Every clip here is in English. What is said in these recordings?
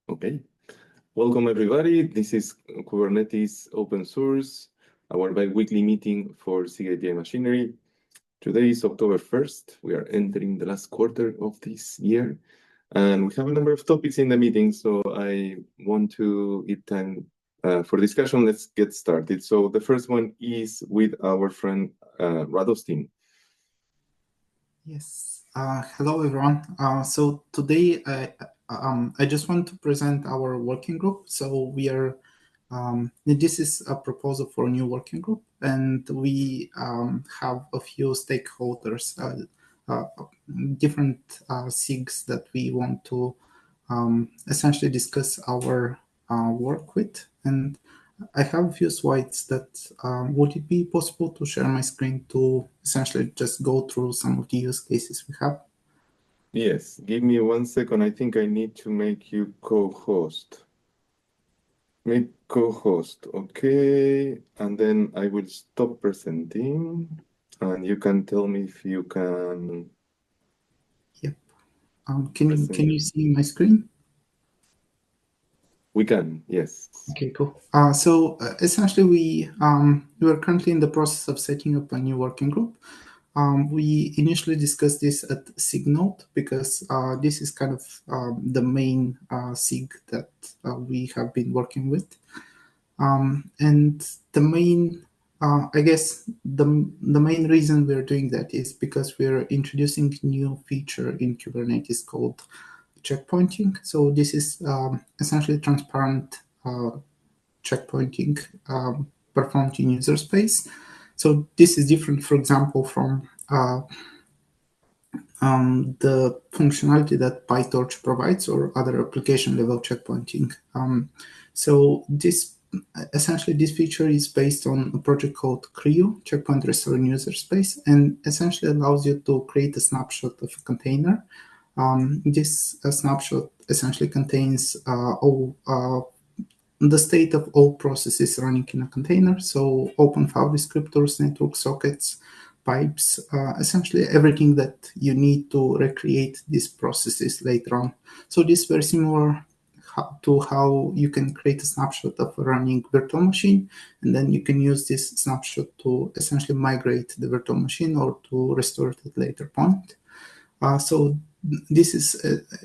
Okay, welcome everybody. This is Kubernetes open source, our bi-weekly meeting for SIG API Machinery. Today is October 1st. We are entering the last quarter of this year, and we have a number of topics in the meeting, so I want to give time for discussion. Let's get started. So the first one is with our friend Radostin. Yes. Hello, everyone. So today I just want to present our working group. So we are, this is a proposal for a new working group, and we have a few stakeholders, different SIGs that we want to essentially discuss our work with. And I have a few slides that would it be possible to share my screen to essentially just go through some of the use cases we have? Yes, give me 1 second. I think I need to make you co-host. Make co-host, okay. And then I will stop presenting and you can tell me if you can. Yep. Can you see my screen? We can, yes. Okay, cool. So essentially we are currently in the process of setting up a new working group. We initially discussed this at SIG Node because this is kind of the main SIG that we have been working with. And the main, I guess the main reason we're doing that is because we're introducing a new feature in Kubernetes called checkpointing. So this is essentially transparent checkpointing performed in user space. So this is different, for example, from the functionality that PyTorch provides or other application level checkpointing. So this essentially this feature is based on a project called CREO, Checkpoint Restore in User Space, and essentially allows you to create a snapshot of a container. This snapshot essentially contains all the state of all processes running in a container. So open file descriptors, network sockets, pipes, essentially everything that you need to recreate these processes later on. So this is very similar to how you can create a snapshot of a running virtual machine, and then you can use this snapshot to essentially migrate the virtual machine or to restore it at a later point. So this is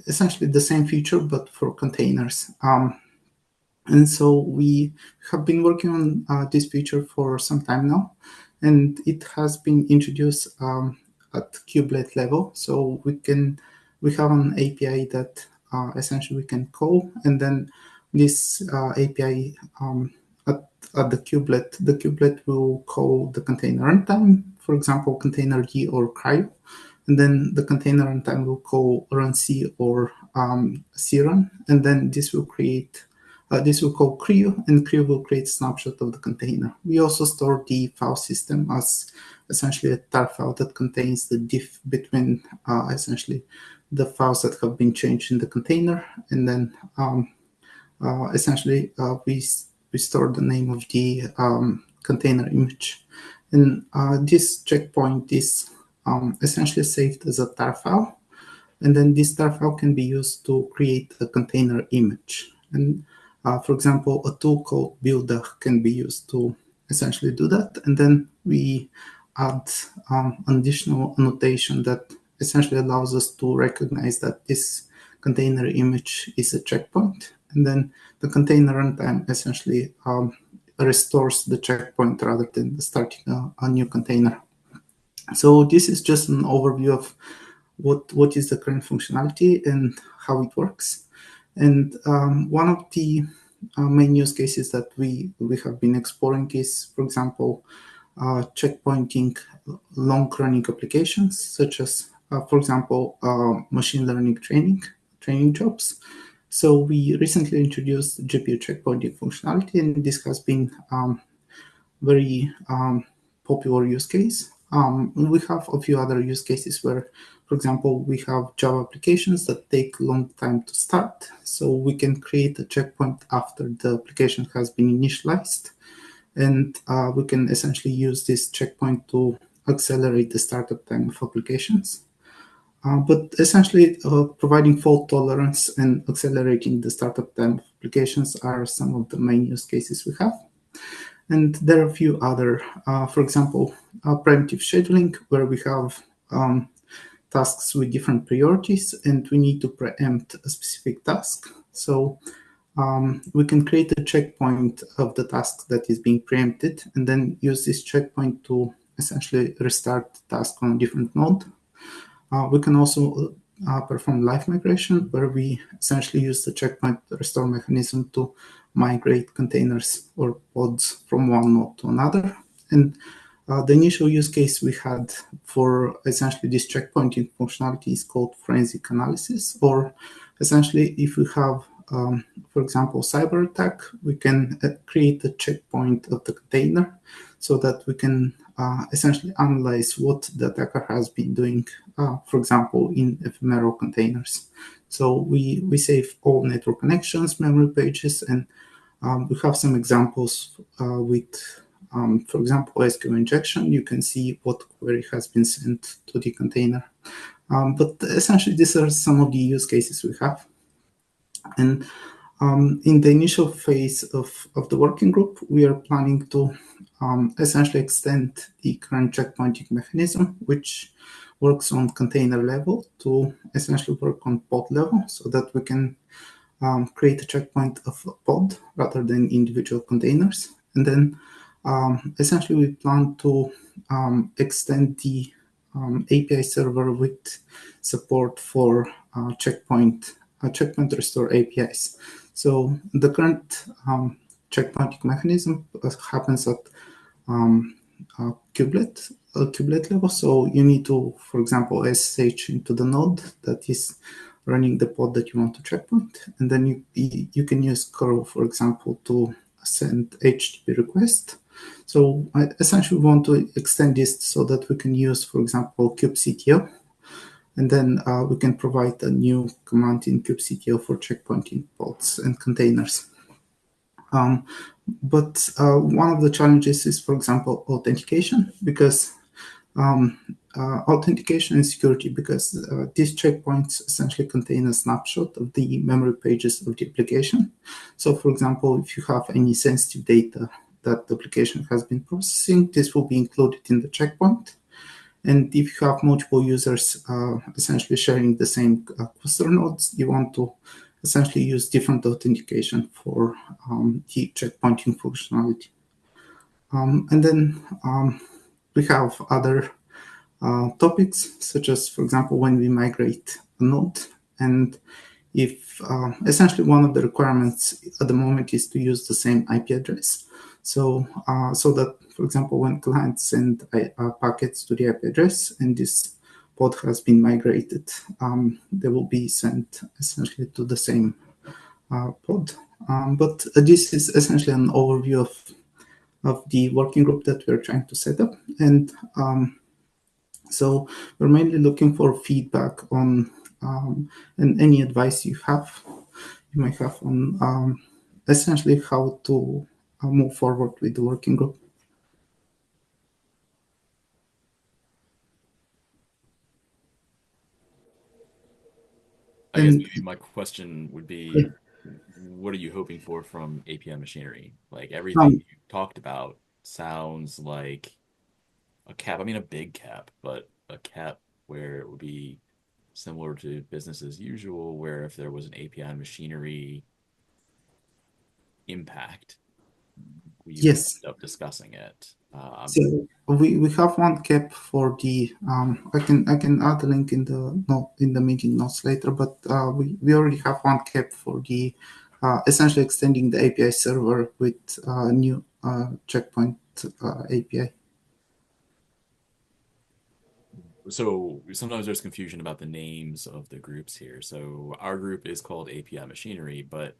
essentially the same feature, but for containers. And so we have been working on this feature for some time now, and it has been introduced at kubelet level. So we have an API that essentially we can call, and then this API at the kubelet will call the container runtime, for example, container D or CREO, and then the container runtime will call runc or crun, and then this will create. This will call CREO, and CREO will create a snapshot of the container. We also store the file system as essentially a tar file that contains the diff between essentially the files that have been changed in the container, and then essentially we store the name of the container image. And this checkpoint is essentially saved as a tar file, and then this tar file can be used to create a container image. And for example, a tool called builder can be used to essentially do that. And then we add an additional annotation that essentially allows us to recognize that this container image is a checkpoint. And then the container runtime essentially restores the checkpoint rather than starting a new container. So this is just an overview of what is the current functionality and how it works. And one of the main use cases that we have been exploring is, for example, checkpointing long-running applications, such as, for example, machine learning training jobs. So we recently introduced GPU checkpointing functionality, and this has been very popular use case. We have a few other use cases where, for example, we have Java applications that take a long time to start. So we can create a checkpoint after the application has been initialized. And we can essentially use this checkpoint to accelerate the startup time of applications. But essentially, providing fault tolerance and accelerating the startup time of applications are some of the main use cases we have. And there are a few other, for example, preemptive scheduling, where we have tasks with different priorities, and we need to preempt a specific task. So we can create a checkpoint of the task that is being preempted, and then use this checkpoint to essentially restart the task on a different node. We can also perform live migration, where we essentially use the checkpoint restore mechanism to migrate containers or pods from one node to another. And the initial use case we had for essentially this checkpointing functionality is called forensic analysis, or essentially if we have, for example, cyber attack, we can create a checkpoint of the container so that we can essentially analyze what the attacker has been doing, for example, in ephemeral containers. So we save all network connections, memory pages, and we have some examples with, for example, SQL injection. You can see what query has been sent to the container. But essentially, these are some of the use cases we have. And in the initial phase of the working group, we are planning to essentially extend the current checkpointing mechanism, which works on container level, to essentially work on pod level, so that we can create a checkpoint of a pod rather than individual containers. And then essentially we plan to extend the API server with support for checkpoint restore APIs. So the current checkpointing mechanism happens at kubelet level. So you need to, for example, SSH into the node that is running the pod that you want to checkpoint, and then you can use curl, for example, to send HTTP request. So I essentially want to extend this so that we can use, for example, kubectl, and then we can provide a new command in kubectl for checkpointing pods and containers. But one of the challenges is, for example, authentication, because authentication and security, because these checkpoints essentially contain a snapshot of the memory pages of the application. So, for example, if you have any sensitive data that the application has been processing, this will be included in the checkpoint. And if you have multiple users essentially sharing the same cluster nodes, you want to essentially use different authentication for the checkpointing functionality. And then we have other topics, such as, for example, when we migrate a node, and if essentially one of the requirements at the moment is to use the same IP address. So that, for example, when clients send packets to the IP address and this pod has been migrated, they will be sent essentially to the same pod. But this is essentially an overview of the working group that we're trying to set up. And so we're mainly looking for feedback on and any advice you might have on essentially how to move forward with the working group. I guess maybe my question would be, what are you hoping for from API Machinery? Like everything you talked about sounds like a KEP. I mean, a big KEP, but a KEP where it would be similar to business as usual, where if there was an API Machinery impact, we would Yes. end up discussing it. So we have one KEP for the I can add a link in the meeting notes later, but we already have one KEP for the essentially extending the API server with new checkpoint API. So sometimes there's confusion about the names of the groups here. So our group is called API Machinery, but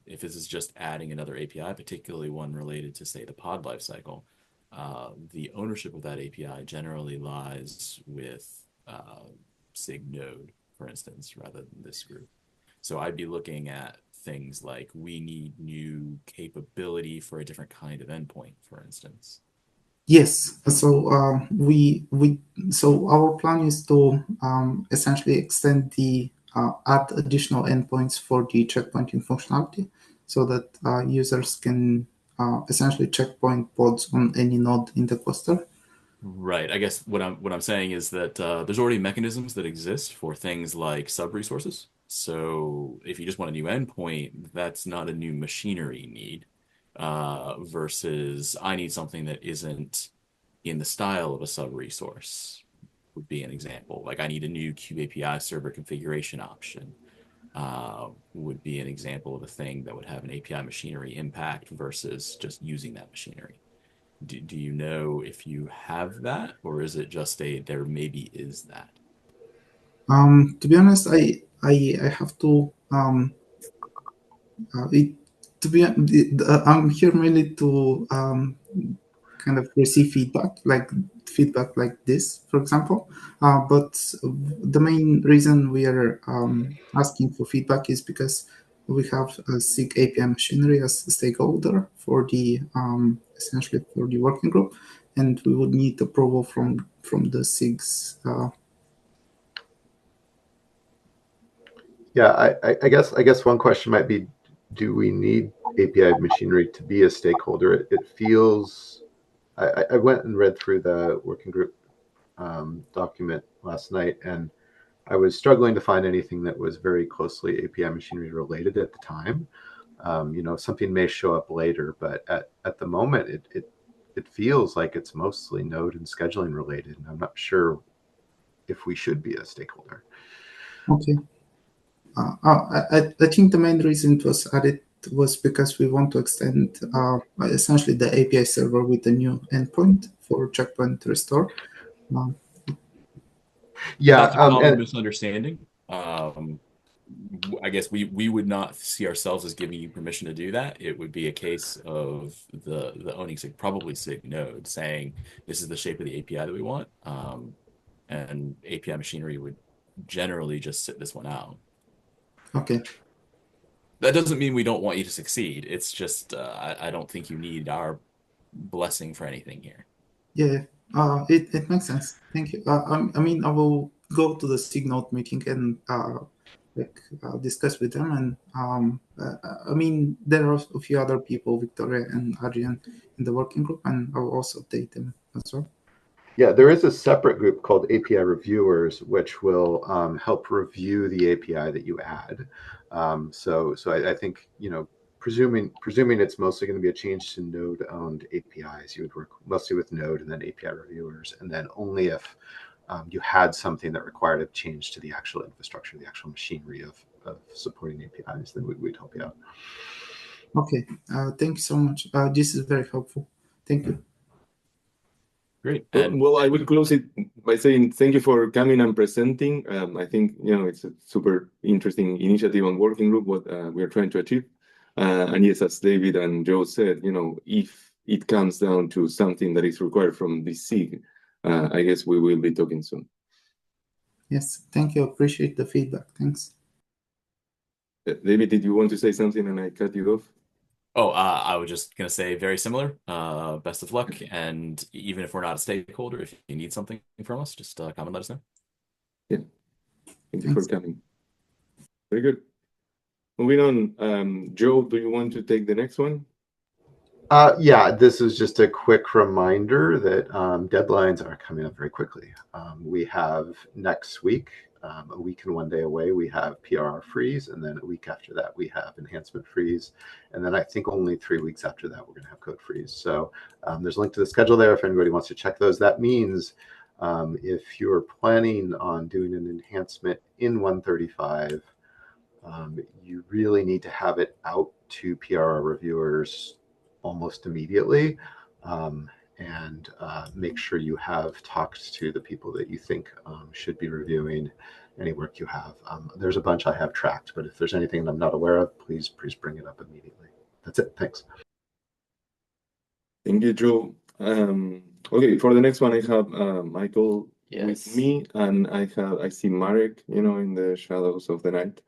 if this is just adding another API, particularly one related to, say, the pod lifecycle, the ownership of that API generally lies with SIG node, for instance, rather than this group. So I'd be looking at things like we need new capability for a different kind of endpoint, for instance. Yes. So so our plan is to essentially extend the add additional endpoints for the checkpointing functionality, so that users can essentially checkpoint pods on any node in the cluster. Right. I guess what I'm saying is that there's already mechanisms that exist for things like sub-resources. So if you just want a new endpoint, that's not a new machinery need, versus I need something that isn't in the style of a sub-resource would be an example. Like I need a new kubeAPI server configuration option, would be an example of a thing that would have an API machinery impact versus just using that machinery. Do you know if you have that, or is it just a there maybe is that? To be honest, I have to it to be I'm here mainly to kind of receive feedback like this, for example. But the main reason we are asking for feedback is because we have a SIG API Machinery as a stakeholder for the essentially for the working group, and we would need approval from the SIGs. Yeah, I guess one question might be, do we need API Machinery to be a stakeholder? It feels, I went and read through the working group document last night, and I was struggling to find anything that was very closely API Machinery related at the time. Something may show up later, but at the moment, it feels like it's mostly node and scheduling related, and I'm not sure if we should be a stakeholder. Okay. I think the main reason it was added was because we want to extend essentially the API server with a new endpoint for checkpoint restore. Yeah, That's a common misunderstanding. I guess we would not see ourselves as giving you permission to do that. It would be a case of the owning SIG, probably SIG node, saying this is the shape of the API that we want, and API machinery would generally just sit this one out. Okay. That doesn't mean we don't want you to succeed. It's just I don't think you need our blessing for anything here. Yeah, it makes sense. Thank you. I mean, I will go to the SIG node meeting and discuss with them. And I mean, there are a few other people, Victoria and Adrian, in the working group, and I will also update them as well. Yeah, there is a separate group called API reviewers, which will help review the API that you add. So I think, presuming it's mostly going to be a change to node-owned APIs, you would work mostly with Node and then API reviewers, and then only if you had something that required a change to the actual infrastructure, the actual machinery of supporting APIs, then we'd help you out. Okay, thank you so much. This is very helpful. Thank you. Great. Well, I will close it by saying thank you for coming and presenting. I think it's a super interesting initiative on working group, what we are trying to achieve. And yes, as David and Joe said, if it comes down to something that is required from this SIG, I guess we will be talking soon. Yes, thank you. Appreciate the feedback. Thanks. David, did you want to say something and I cut you off? Oh, I was just going to say very similar. Best of luck. And even if we're not a stakeholder, if you need something from us, just come and let us know. Yeah. Thank you for coming. Very good. Moving on. Joe, do you want to take the next one? Yeah, this is just a quick reminder that deadlines are coming up very quickly. We have next week, a week and 1 day away, we have PRR freeze, and then a week after that we have enhancement freeze, and then I think only 3 weeks after that we're going to have code freeze. So there's a link to the schedule there if anybody wants to check those. That means if you're planning on doing an enhancement in 135, you really need to have it out to PRR reviewers almost immediately, and make sure you have talked to the people that you think should be reviewing any work you have. There's a bunch I have tracked, but if there's anything I'm not aware of, please bring it up immediately. That's it. Thanks. Thank you, Joe. Okay, for the next one, I have Michael with me, and I see Marek, in the shadows of the night.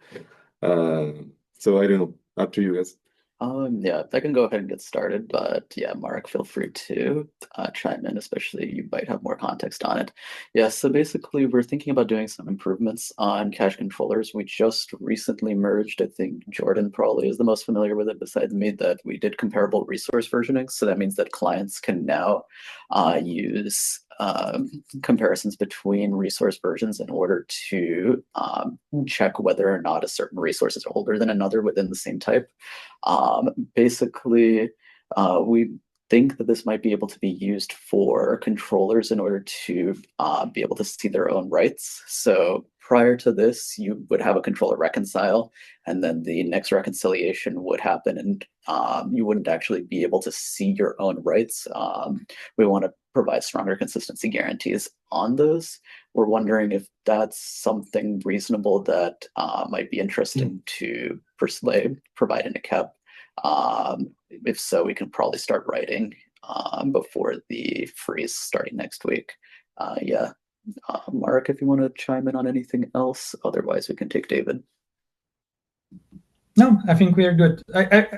So I don't know. Up to you guys. Yeah, I can go ahead and get started, but yeah, Mark, feel free to chime in, especially you might have more context on it. Yeah, so basically we're thinking about doing some improvements on cache controllers. We just recently merged, I think Jordan probably is the most familiar with it besides me, that we did comparable resource versioning. So that means that clients can now use comparisons between resource versions in order to check whether or not a certain resource is older than another within the same type. Basically, we think that this might be able to be used for controllers in order to be able to see their own writes. So prior to this, you would have a controller reconcile, and then the next reconciliation would happen, and you wouldn't actually be able to see your own writes. We want to provide stronger consistency guarantees on those. We're wondering if that's something reasonable that might be interesting to provide in a KEP. If so, we can probably start writing before the freeze starting next week. Yeah, Mark, if you want to chime in on anything else, otherwise we can take David. No, I think we are good.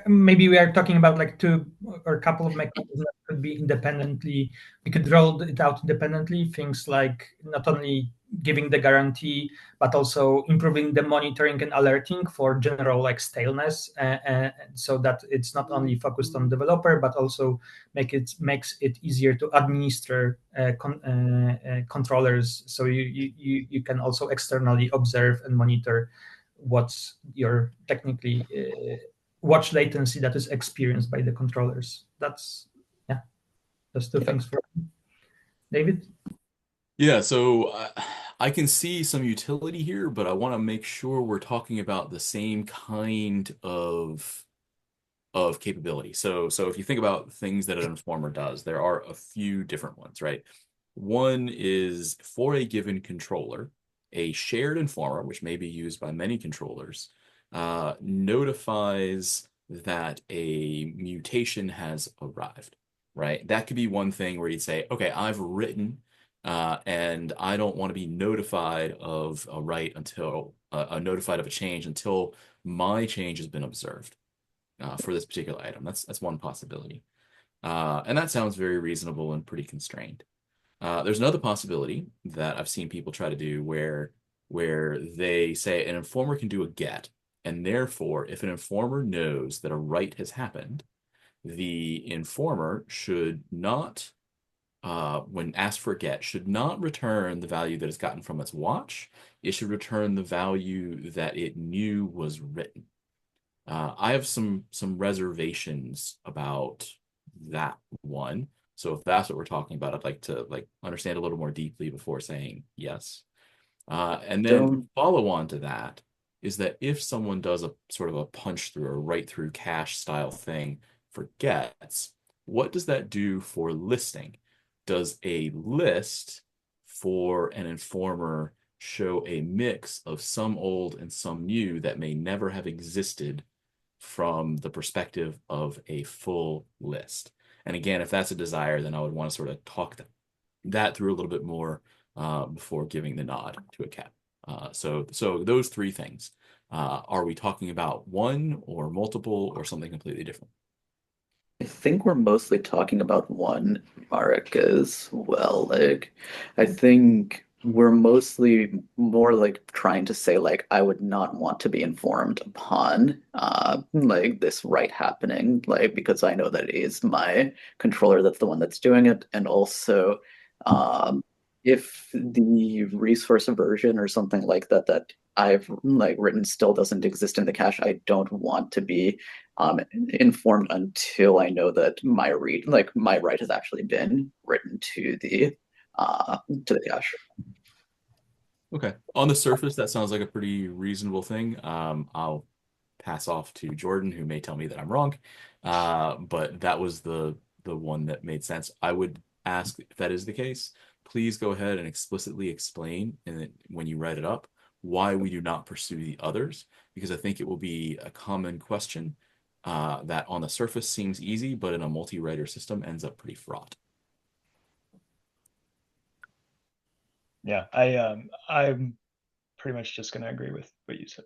Maybe we are talking about like two or a couple of mechanisms that could be independently. We could roll it out independently. Things like not only giving the guarantee, but also improving the monitoring and alerting for general like staleness, so that it's not only focused on developer, but also makes it easier to administer controllers. So you can also externally observe and monitor what's your technically watch latency that is experienced by the controllers. That's two things for David. Yeah, so I can see some utility here, but I want to make sure we're talking about the same kind of capability. So if you think about things that an informer does, there are a few different ones, right? One is for a given controller, a shared informer, which may be used by many controllers, notifies that a mutation has arrived, right? That could be one thing where you'd say, okay, I've written and I don't want to be notified of a write until notified of a change until my change has been observed for this particular item. That's one possibility. And that sounds very reasonable and pretty constrained. There's another possibility that I've seen people try to do where they say an informer can do a get, and therefore, if an informer knows that a write has happened, the informer should not, when asked for a get, should not return the value that it's gotten from its watch. It should return the value that it knew was written. I have some reservations about that one. So if that's what we're talking about, I'd like to understand a little more deeply before saying yes. And then follow on to that is that if someone does a sort of a punch through or write through cache style thing for gets, what does that do for listing? Does a list for an informer show a mix of some old and some new that may never have existed from the perspective of a full list? And again, if that's a desire, then I would want to sort of talk that through a little bit more before giving the nod to a KEP. So those three things. Are we talking about one or multiple or something completely different? I think we're mostly talking about one, Marek, as well. Like, I think we're mostly more like trying to say, like, I would not want to be informed upon like this write happening, like, because I know that it is my controller that's the one that's doing it. And also, if the resource version or something like that that I've like written still doesn't exist in the cache, I don't want to be informed until I know that my write has actually been written to the cache. Okay. On the surface, that sounds like a pretty reasonable thing. I'll pass off to Jordan, who may tell me that I'm wrong. But that was the one that made sense. I would ask, if that is the case, please go ahead and explicitly explain when you write it up why we do not pursue the others, because I think it will be a common question that on the surface seems easy, but in a multi-writer system ends up pretty fraught. Yeah, I'm pretty much just going to agree with what you said.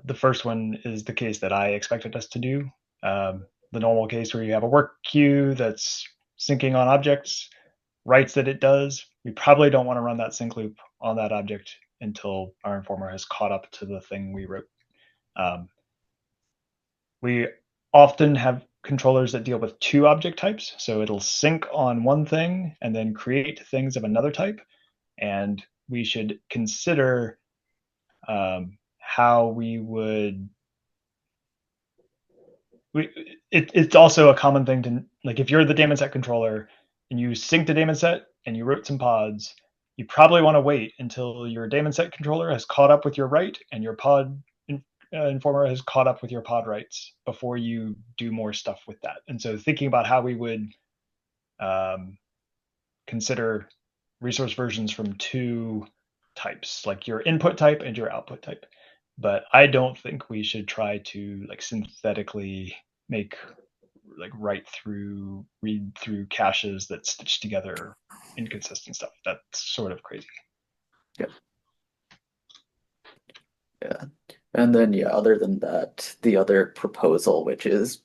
The first one is the case that I expected us to do. The normal case where you have a work queue that's syncing on objects, writes that it does. We probably don't want to run that sync loop on that object until our informer has caught up to the thing we wrote. We often have controllers that deal with two object types. So it'll sync on one thing and then create things of another type. And we should consider how we would. It's also a common thing to, like, if you're the daemon set controller and you sync the daemon set and you wrote some pods, you probably want to wait until your daemon set controller has caught up with your write and your pod informer has caught up with your pod writes before you do more stuff with that. And so thinking about how we would consider resource versions from two types, like your input type and your output type. But I don't think we should try to like synthetically make like write through, read through caches that stitch together inconsistent stuff. That's sort of crazy. Yeah. Yeah. And then, yeah, other than that, the other proposal, which is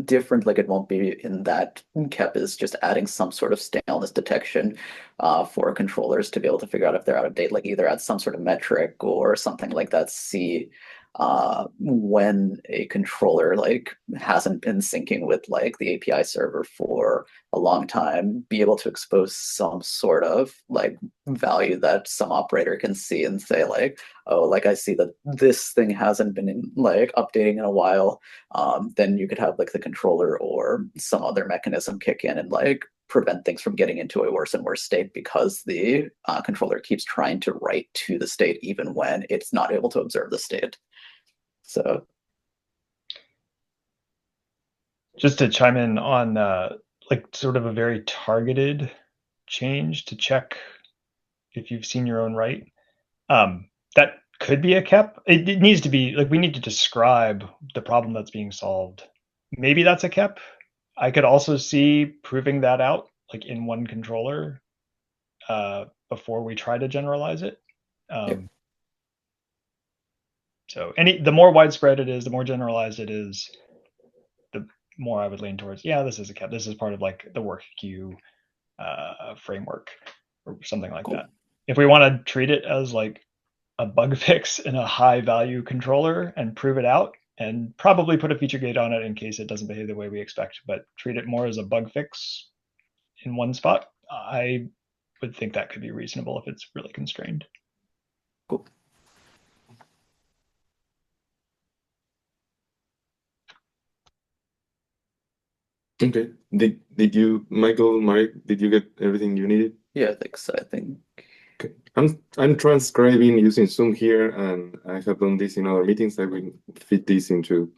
different, like it won't be in that KEP, is just adding some sort of staleness detection for controllers to be able to figure out if they're out of date, like either add some sort of metric or something like that. See when a controller like hasn't been syncing with like the API server for a long time, be able to expose some sort of like value that some operator can see and say like, oh, like I see that this thing hasn't been like updating in a while. Then you could have like the controller or some other mechanism kick in and like prevent things from getting into a worse and worse state, because the controller keeps trying to write to the state even when it's not able to observe the state. So just to chime in on like sort of a very targeted change to check if you've seen your own write, that could be a KEP. It needs to be like, we need to describe the problem that's being solved. Maybe that's a KEP. I could also see proving that out like in one controller before we try to generalize it. So the more widespread it is, the more generalized it is, the more I would lean towards, yeah, this is a KEP. This is part of like the work queue framework or something like that. If we want to treat it as like a bug fix in a high value controller and prove it out, and probably put a feature gate on it in case it doesn't behave the way we expect, but treat it more as a bug fix in one spot, I would think that could be reasonable if it's really constrained. Cool. Okay. Did you, Michael, Marek, did you get everything you needed? Yeah, I think so. I think. Okay. I'm transcribing using Zoom here, and I have done this in other meetings. I will fit this into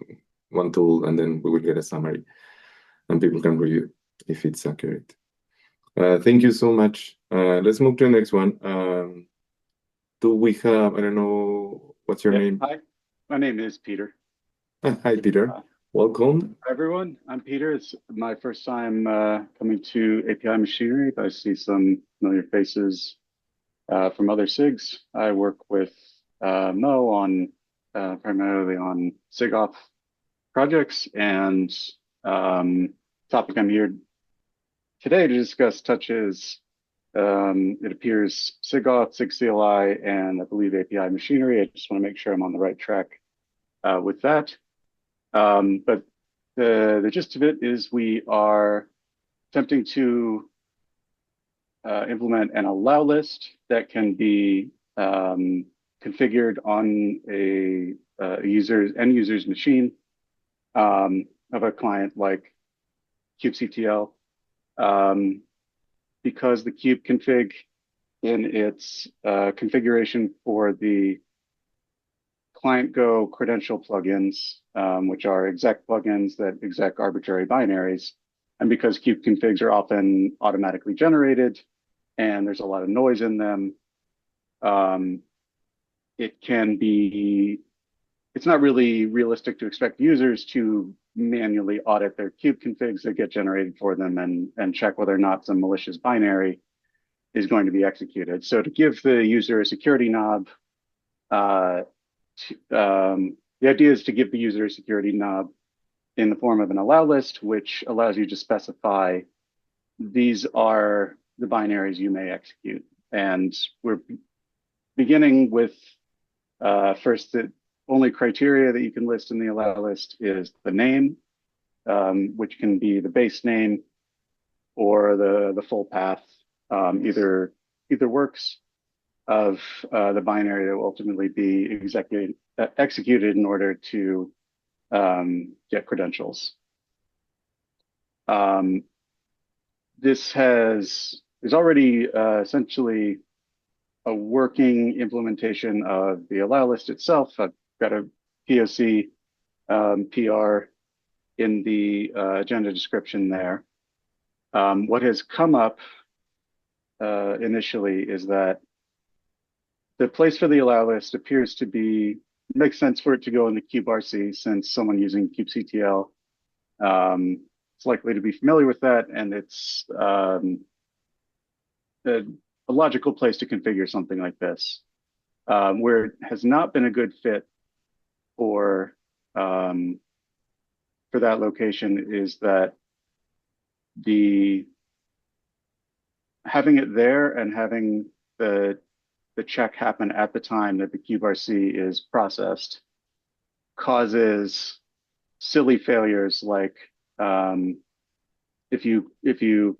one tool, and then we will get a summary, and people can review if it's accurate. Thank you so much. Let's move to the next one. Do we have, I don't know, what's your name? Hi, my name is Peter. Hi, Peter. Welcome. Hi, everyone. I'm Peter. It's my first time coming to API Machinery, but I see some familiar faces from other SIGs. I work with Mo on primarily on SIG op projects, and topic I'm here today to discuss touches, it appears SIG auth, SIG CLI, and I believe API Machinery. I just want to make sure I'm on the right track with that. But the gist of it is we are attempting to implement an Allowlist that can be configured on a end user's machine of a client like kubectl, because the kubeconfig in its configuration for the client Go credential plugins, which are exec plugins that exec arbitrary binaries. And because kubeconfigs are often automatically generated and there's a lot of noise in them, it's not really realistic to expect users to manually audit their kubeconfigs that get generated for them and check whether or not some malicious binary is going to be executed. So to give the user a security knob, the idea is to give the user a security knob in the form of an allow list, which allows you to specify these are the binaries you may execute. And we're beginning with first, the only criteria that you can list in the allow list is the name, which can be the base name or the full path. Either works of the binary that will ultimately be executed in order to get credentials. This is already essentially a working implementation of the allow list itself. I've got a POC PR in the agenda description there. What has come up initially is that the place for the allow list appears to be, makes sense for it to go in the kuberc, since someone using kubectl is likely to be familiar with that, and it's a logical place to configure something like this. Where it has not been a good fit for that location is that having it there and having the check happen at the time that the kuberc is processed causes silly failures, like if you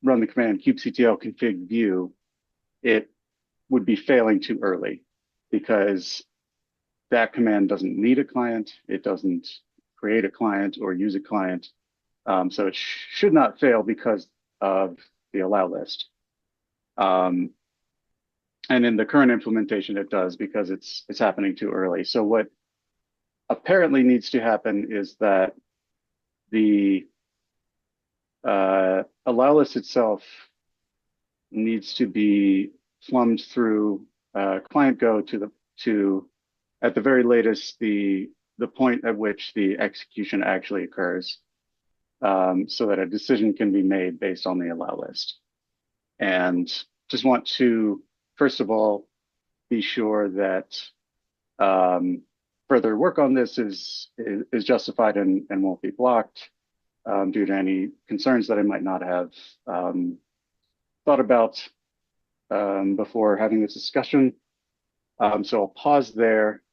run the command kubectl config view, it would be failing too early because that command doesn't need a client. It doesn't create a client or use a client. So it should not fail because of the allow list. And in the current implementation, it does because it's happening too early. So what apparently needs to happen is that the allow list itself needs to be plumbed through client go to at the very latest the point at which the execution actually occurs, so that a decision can be made based on the allow list. And just want to first of all be sure that further work on this is justified and won't be blocked due to any concerns that I might not have thought about before having this discussion. So I'll pause there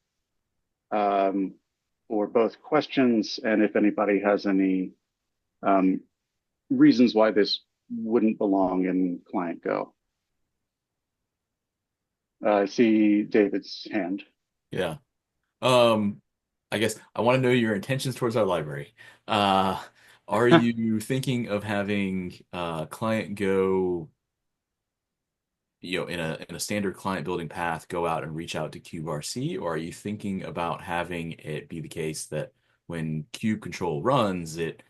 for both questions and if anybody has any reasons why this wouldn't belong in client Go. I see David's hand. Yeah. I guess I want to know your intentions towards our library. Are you thinking of having client Go, in a standard client building path, go out and reach out to kuberc, or are you thinking about having it be the case that when kubectl runs, it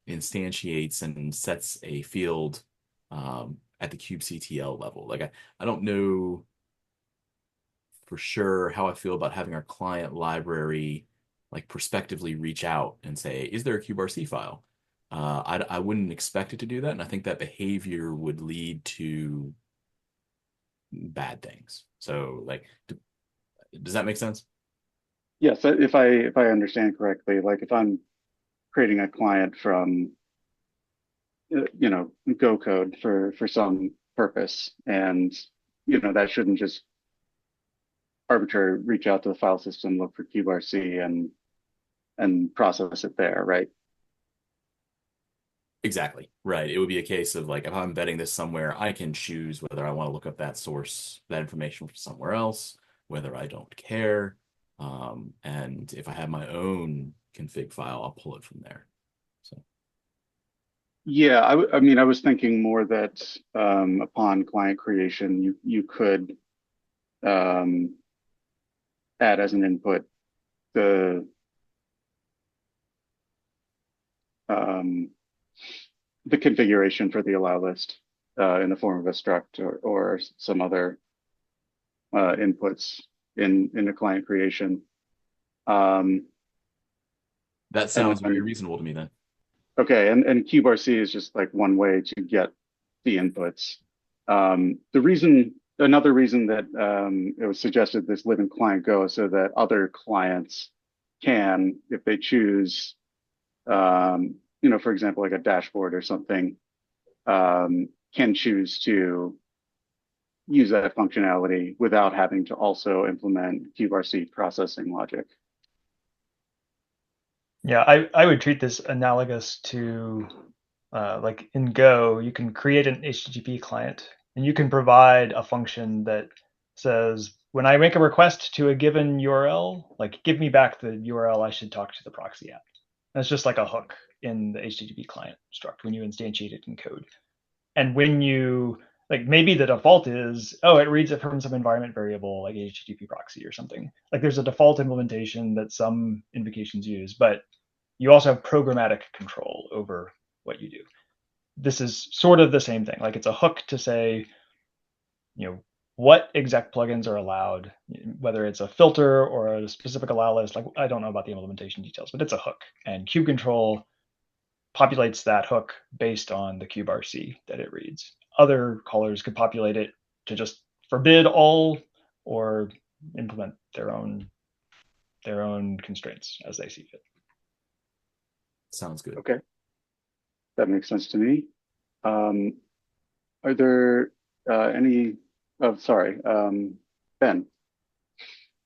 instantiates and sets a field at the kubectl level? Like I don't know for sure how I feel about having our client library like prospectively reach out and say, is there a kuberc file? I wouldn't expect it to do that, and I think that behavior would lead to bad things. So like, does that make sense? Yes, if I understand correctly, like if I'm creating a client from Go code for some purpose, and that shouldn't just arbitrarily reach out to the file system, look for kuberc and process it there, right? Exactly. Right. It would be a case of like, if I'm embedding this somewhere, I can choose whether I want to look up that source, that information from somewhere else, whether I don't care. And if I have my own config file, I'll pull it from there. So. Yeah, I mean, I was thinking more that upon client creation, you could add as an input the configuration for the allow list in the form of a struct or some other inputs in a client creation. That sounds very reasonable to me then. Okay, and kuberc is just like one way to get the inputs. Another reason that it was suggested this live in client Go so that other clients can, if they choose, for example, like a dashboard or something, can choose to use that functionality without having to also implement kuberc processing logic. Yeah, I would treat this analogous to like in Go, you can create an HTTP client and you can provide a function that says, when I make a request to a given URL, like give me back the URL I should talk to the proxy at. That's just like a hook in the HTTP client struct when you instantiate it in code. And when you, like maybe the default is, oh, it reads it from some environment variable like HTTP proxy or something. Like there's a default implementation that some invocations use, but you also have programmatic control over what you do. This is sort of the same thing. Like it's a hook to say, what exec plugins are allowed, whether it's a filter or a specific allow list. Like I don't know about the implementation details, but it's a hook, and kubectl populates that hook based on the kuberc that it reads. Other callers could populate it to just forbid all or implement their own constraints as they see fit. Sounds good. Okay, that makes sense to me. Are there any? Oh, sorry, Ben.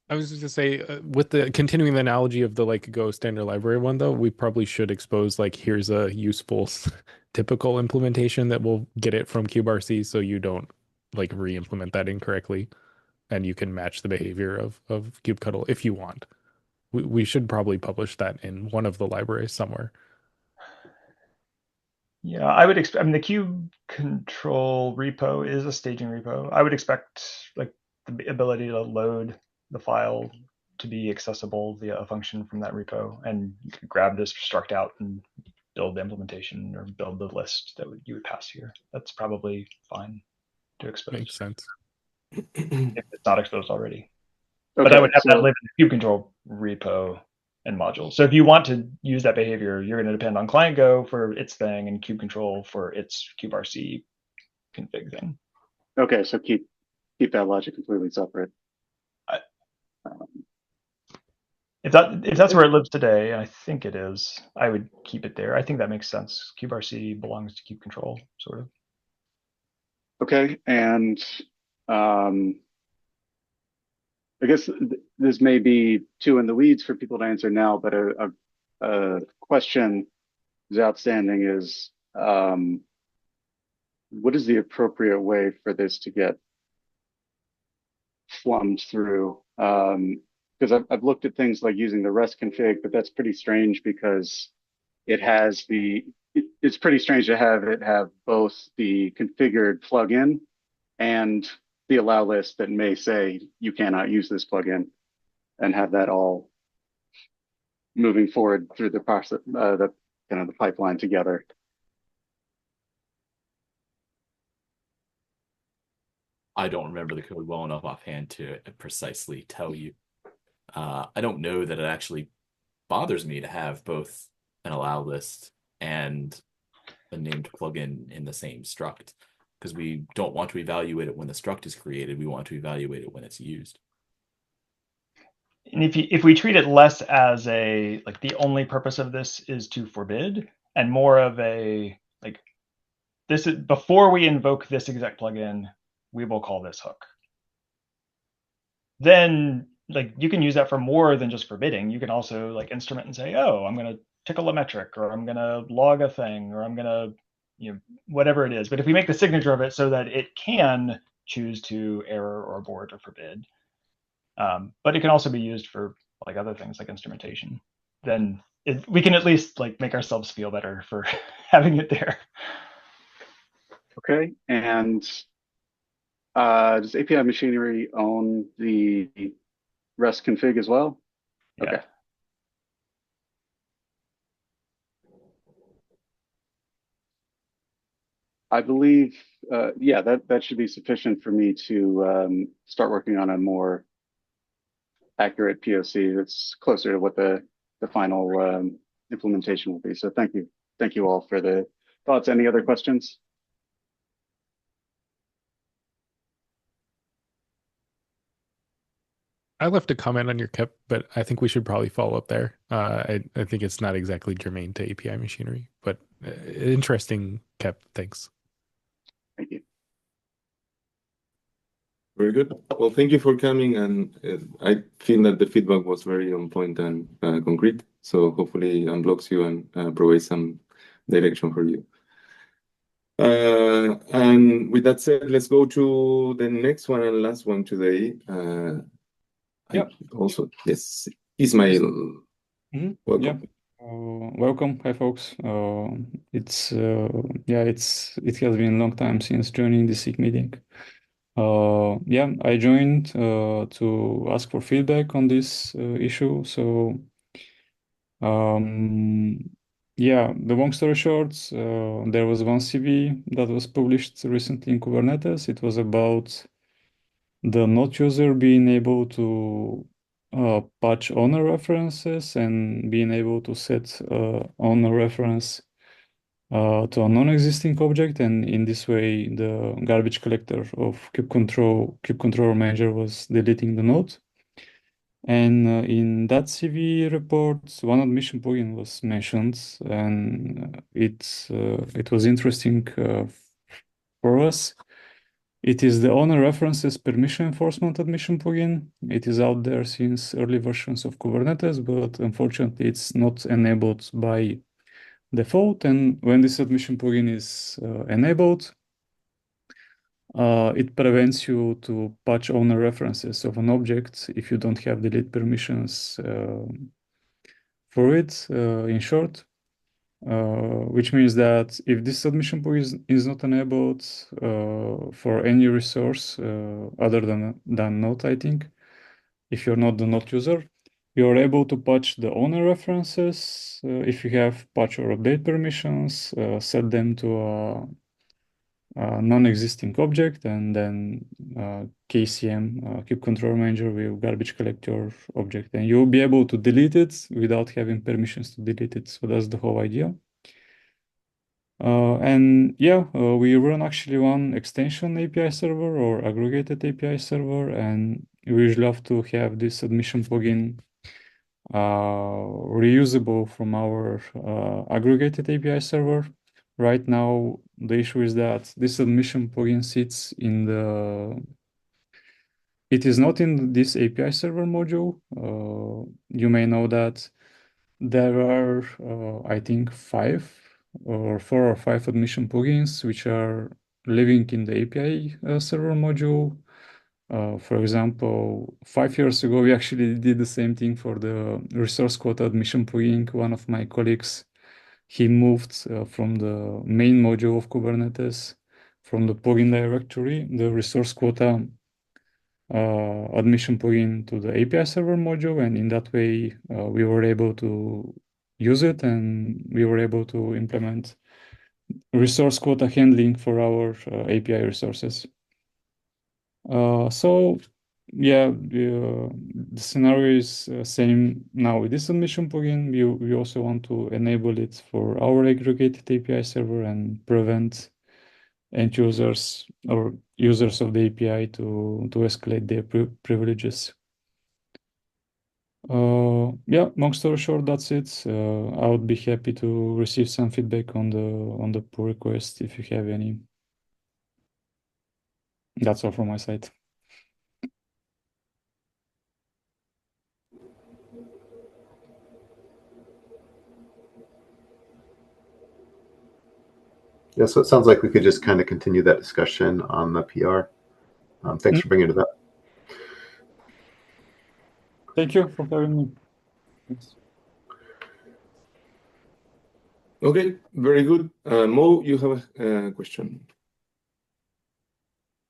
I was just gonna say, with the continuing the analogy of the like Go standard library one, though, we probably should expose like here's a useful typical implementation that will get it from kuberc, so you don't like re-implement that incorrectly, and you can match the behavior of kubectl if you want. We should probably publish that in one of the libraries somewhere. Yeah, I would expect. I mean, the kubectl repo is a staging repo. I would expect like the ability to load the file to be accessible via a function from that repo, and you could grab this struct out and build the implementation or build the list that you would pass here. That's probably fine to expose. Makes sense. If it's not exposed already. Okay, but I would have that live in the kubectl repo and module. So if you want to use that behavior, you're going to depend on client Go for its thing and kubectl for its kuberc config thing. Okay, so keep that logic completely separate. If that's where it lives today, and I think it is, I would keep it there. I think that makes sense. kuberc belongs to kubectl, sort of. Okay, and I guess this may be too in the weeds for people to answer now, but a question is outstanding is, what is the appropriate way for this to get flummed through? Because I've looked at things like using the REST config, but that's pretty strange because it's pretty strange to have it have both the configured plugin and the allow list that may say you cannot use this plugin, and have that all moving forward through the process, the pipeline together. I don't remember the code well enough offhand to precisely tell you. I don't know that it actually bothers me to have both an allow list and a named plugin in the same struct, because we don't want to evaluate it when the struct is created. We want to evaluate it when it's used. And if we treat it less as a, like the only purpose of this is to forbid, and more of a, like, this is before we invoke this exec plugin, we will call this hook. Then like you can use that for more than just forbidding. You can also like instrument and say, oh, I'm going to tickle a metric, or I'm going to log a thing, or I'm going to, whatever it is. But if we make the signature of it so that it can choose to error or abort or forbid, but it can also be used for like other things like instrumentation, then we can at least like make ourselves feel better for having it there. Okay, and does API Machinery own the REST config as well? Yeah. Okay. I believe, yeah, that should be sufficient for me to start working on a more accurate POC that's closer to what the final implementation will be. So thank you all for the thoughts. Any other questions? I left a comment on your KEP, but I think we should probably follow up there. I think it's not exactly germane to API machinery, but interesting KEP. Thanks. Thank you. Very good. Well, thank you for coming, and I feel that the feedback was very on point and concrete. So hopefully unblocks you and provides some direction for you. And with that said, let's go to the next one and last one today. Yep. Also, yes, Ismail. Welcome. Yeah. Welcome. Hi, folks. It has been a long time since joining the SIG meeting. I joined to ask for feedback on this issue. So, the long story short, there was one CV that was published recently in Kubernetes. It was about the node user being able to patch owner references and being able to set owner reference to a non-existing object, and in this way, the garbage collector of kubectl manager was deleting the node. And in that CV report, one admission plugin was mentioned, and it was interesting for us. It is the owner references permission enforcement admission plugin. It is out there since early versions of Kubernetes, but unfortunately, it's not enabled by default. And when this admission plugin is enabled, it prevents you to patch owner references of an object if you don't have delete permissions for it, in short. Which means that if this admission plugin is not enabled for any resource other than node, I think, if you're not the node user, you're able to patch the owner references if you have patch or update permissions, set them to a non-existing object, and then KCM, kubectl manager, will garbage collect your object, and you'll be able to delete it without having permissions to delete it. So that's the whole idea. We run actually one extension API server or aggregated API server, and we usually have to have this admission plugin reusable from our aggregated API server. Right now, the issue is that this admission plugin sits in it is not in this API server module. You may know that there are, I think, 4 or 5 admission plugins which are living in the API server module. For example, 5 years ago, we actually did the same thing for the resource quota admission plugin. One of my colleagues, he moved from the main module of Kubernetes, from the plugin directory, the resource quota admission plugin, to the API server module, and in that way, we were able to use it, and we were able to implement resource quota handling for our API resources. The scenario is same now with this admission plugin. We also want to enable it for our aggregated API server and prevent end users or users of the API to escalate their privileges. Long story short, that's it. I would be happy to receive some feedback on the pull request if you have any. That's all from my side. Yeah, so it sounds like we could just kind of continue that discussion on the PR. Thanks for bringing it up. Thank you for having me. Thanks. Okay, very good. Mo, you have a question.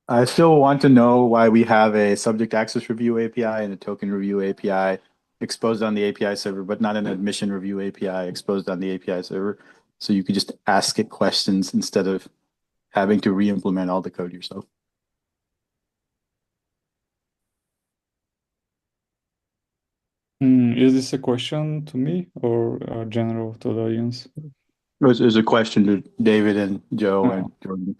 I still want to know why we have a subject access review API and a token review API exposed on the API server, but not an admission review API exposed on the API server. So you could just ask it questions instead of having to re-implement all the code yourself. Is this a question to me or general to the audience? It was a question to David and Joe and Jordan.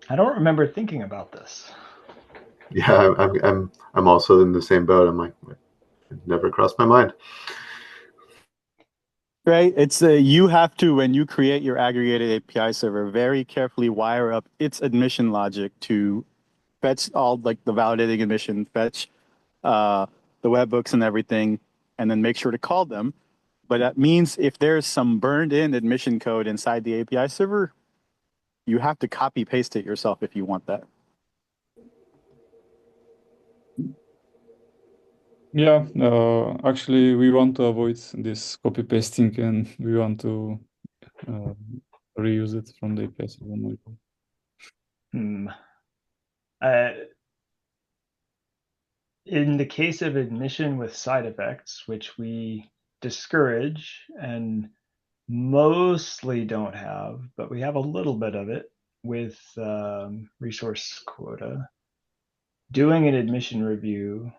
I don't remember thinking about this. Yeah, I'm also in the same boat. I'm like, it never crossed my mind. Right? It's you have to, when you create your aggregated API server, very carefully wire up its admission logic to fetch all like the validating admission, fetch the webhooks and everything, and then make sure to call them. But that means if there's some burned in admission code inside the API server, you have to copy paste it yourself if you want that. Yeah, actually, we want to avoid this copy pasting, and we want to reuse it from the API server. In the case of admission with side effects, which we discourage and mostly don't have, but we have a little bit of it with resource quota, doing an admission review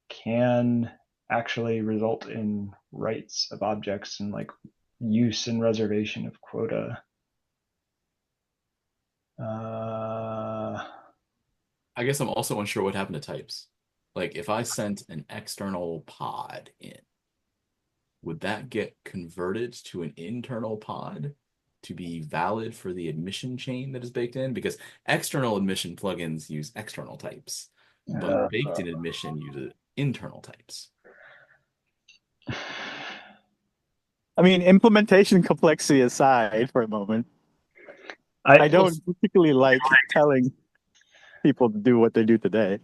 can actually result in rights of objects and like use and reservation of quota. I guess I'm also unsure what happened to types. Like if I sent an external pod in, would that get converted to an internal pod to be valid for the admission chain that is baked in? Because external admission plugins use external types, but baked in admission uses internal types. I mean, implementation complexity aside for a moment, I don't particularly like telling people to do what they do today.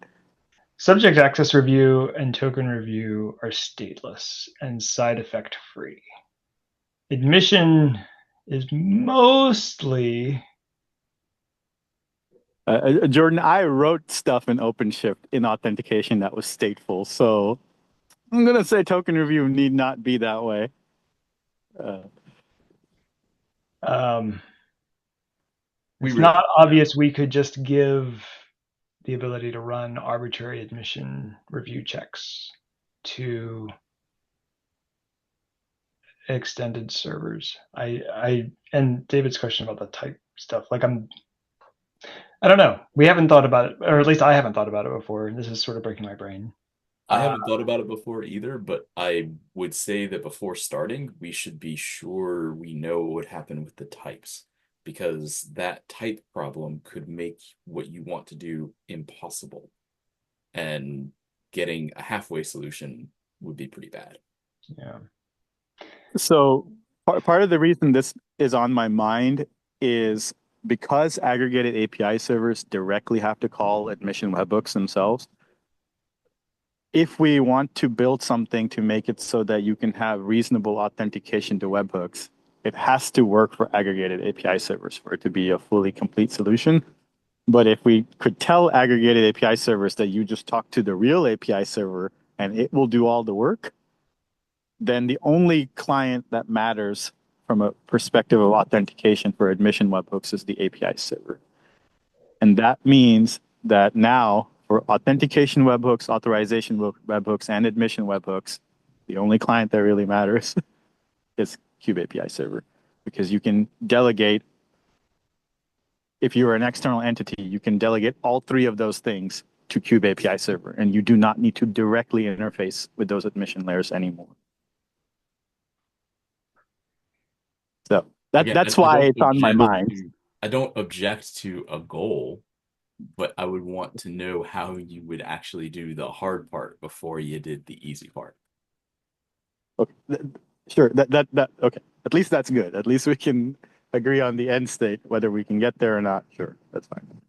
Subject access review and token review are stateless and side effect free. Admission is mostly. Jordan, I wrote stuff in OpenShift in authentication that was stateful, so I'm going to say token review need not be that way. It's not obvious we could just give the ability to run arbitrary admission review checks to extended servers. And David's question about the type stuff, like I don't know. We haven't thought about it, or at least I haven't thought about it before. This is sort of breaking my brain. I haven't thought about it before either, but I would say that before starting, we should be sure we know what would happen with the types, because that type problem could make what you want to do impossible. And getting a halfway solution would be pretty bad. Yeah. So part of the reason this is on my mind is because aggregated API servers directly have to call admission webhooks themselves. If we want to build something to make it so that you can have reasonable authentication to webhooks, it has to work for aggregated API servers for it to be a fully complete solution. But if we could tell aggregated API servers that you just talk to the real API server and it will do all the work, then the only client that matters from a perspective of authentication for admission webhooks is the API server. And that means that now for authentication webhooks, authorization webhooks, and admission webhooks, the only client that really matters is kubeAPI server, because you can delegate, if you're an external entity, you can delegate all three of those things to kubeAPI server, and you do not need to directly interface with those admission layers anymore. So that's why it's on my mind. I don't object to a goal, but I would want to know how you would actually do the hard part before you did the easy part. Okay, sure. That okay. At least that's good. At least we can agree on the end state, whether we can get there or not. Sure, that's fine.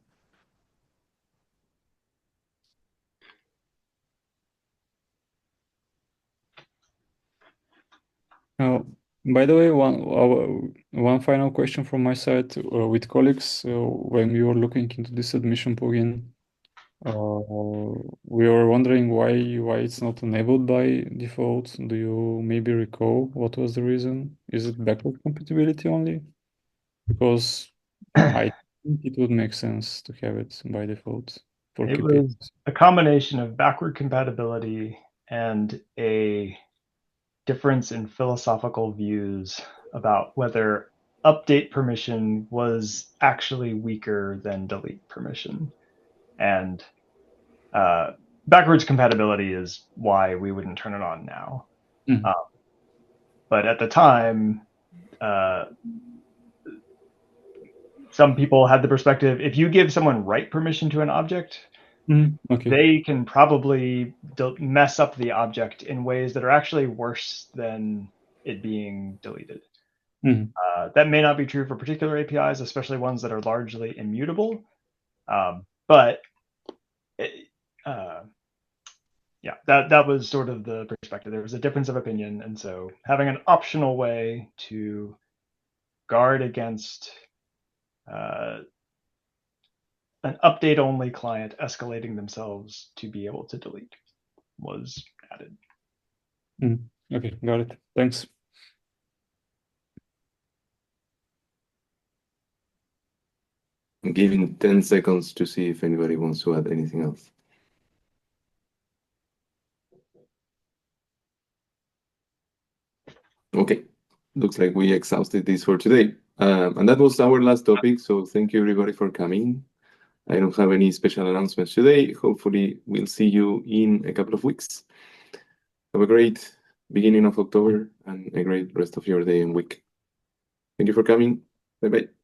Now, by the way, one final question from my side with colleagues. When we were looking into this admission plugin, we were wondering why it's not enabled by default. Do you maybe recall what was the reason? Is it backward compatibility only? Because I think it would make sense to have it by default for It KPIs. was a combination of backward compatibility and a difference in philosophical views about whether update permission was actually weaker than delete permission. And backwards compatibility is why we wouldn't turn it on now. But at the time, some people had the perspective, if you give someone write permission to an object, Okay. they can probably mess up the object in ways that are actually worse than it being deleted. That may not be true for particular APIs, especially ones that are largely immutable. But yeah, that was sort of the perspective. There was a difference of opinion, and so having an optional way to guard against an update-only client escalating themselves to be able to delete was added. Okay, got it. Thanks. I'm giving 10 seconds to see if anybody wants to add anything else. Okay, looks like we exhausted this for today. And that was our last topic, so thank you everybody for coming. I don't have any special announcements today. Hopefully we'll see you in a couple of weeks. Have a great beginning of October and a great rest of your day and week. Thank you for coming. Bye-bye.